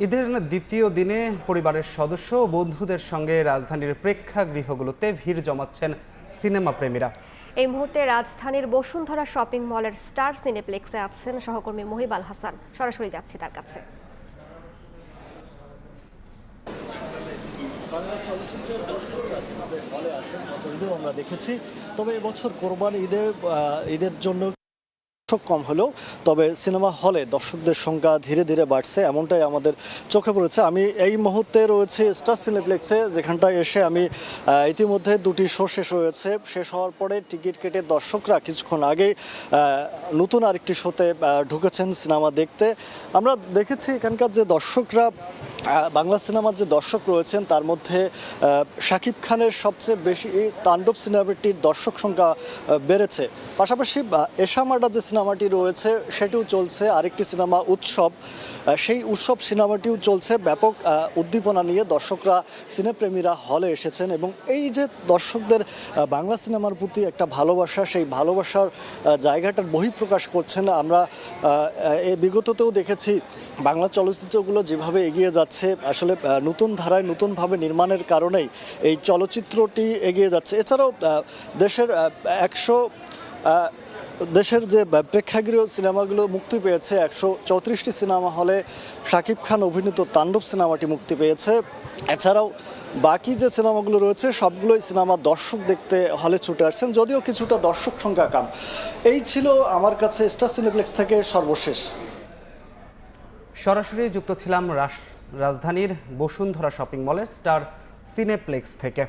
ঈদের দ্বিতীয় দিনে পরিবারের সদস্য ও বন্ধুদের সঙ্গে রাজধানীর প্রেক্ষাগৃহগুলোতে ভিড় জমাচ্ছেন সিনেমা প্রেমীরা। এই মুহূর্তে রাজধানীর বসুন্ধরা শপিং মলের স্টার সিনেপ্লেক্সে আছেন সহকর্মী মহিব আল হাসান। সরাসরি যাচ্ছি তার কাছে। আমরা দেখেছি, তবে এবছর কোরবানি ঈদের জন্য কম হলেও তবে সিনেমা হলে দর্শকদের সংখ্যা ধীরে ধীরে বাড়ছে, এমনটাই আমাদের চোখে পড়েছে। আমি এই মুহূর্তে রয়েছে স্টার সিনেপ্লেক্সে, যেখানটায় এসে আমি ইতিমধ্যে দুটি শো শেষ হয়েছে। শেষ হওয়ার পরে টিকিট কেটে দর্শকরা কিছুক্ষণ আগেই নতুন আরেকটি শোতে ঢুকেছেন সিনেমা দেখতে। আমরা দেখেছি এখানকার যে দর্শকরা, বাংলা সিনেমার যে দর্শক রয়েছেন তার মধ্যে শাকিব খানের সবচেয়ে বেশি তাণ্ডব সিনেমাটির দর্শক সংখ্যা বেড়েছে। পাশাপাশি এশামাডা যে সিনেমাটি রয়েছে সেটিও চলছে, আরেকটি সিনেমা উৎসব, সেই উৎসব সিনেমাটিও চলছে। ব্যাপক উদ্দীপনা নিয়ে দর্শকরা সিনেপ্রেমীরা হলে এসেছেন এবং এই যে দর্শকদের বাংলা সিনেমার প্রতি একটা ভালোবাসা, সেই ভালোবাসার জায়গাটার বহিঃপ্রকাশ করছেন। আমরা বিগততেও দেখেছি বাংলা চলচ্চিত্রগুলো যেভাবে এগিয়ে যাচ্ছে, আসলে নতুন ধারায় নতুনভাবে নির্মাণের কারণেই এই চলচ্চিত্রটি এগিয়ে যাচ্ছে। এছাড়াও দেশের যে প্রেক্ষাগৃহ সিনেমাগুলো মুক্তি পেয়েছে, 134টি সিনেমা হলে শাকিব খান অভিনীত তাণ্ডব সিনেমাটি মুক্তি পেয়েছে। এছাড়াও বাকি যে সিনেমাগুলো রয়েছে সবগুলোই সিনেমা দর্শক দেখতে হলে ছুটে আসছেন, যদিও কিছুটা দর্শক সংখ্যা কম। এই ছিল আমার কাছে স্টার সিনেপ্লেক্স থেকে সর্বশেষ। সরাসরি যুক্ত ছিলাম রাজধানীর বসুন্ধরা শপিং মলের স্টার সিনেপ্লেক্স থেকে।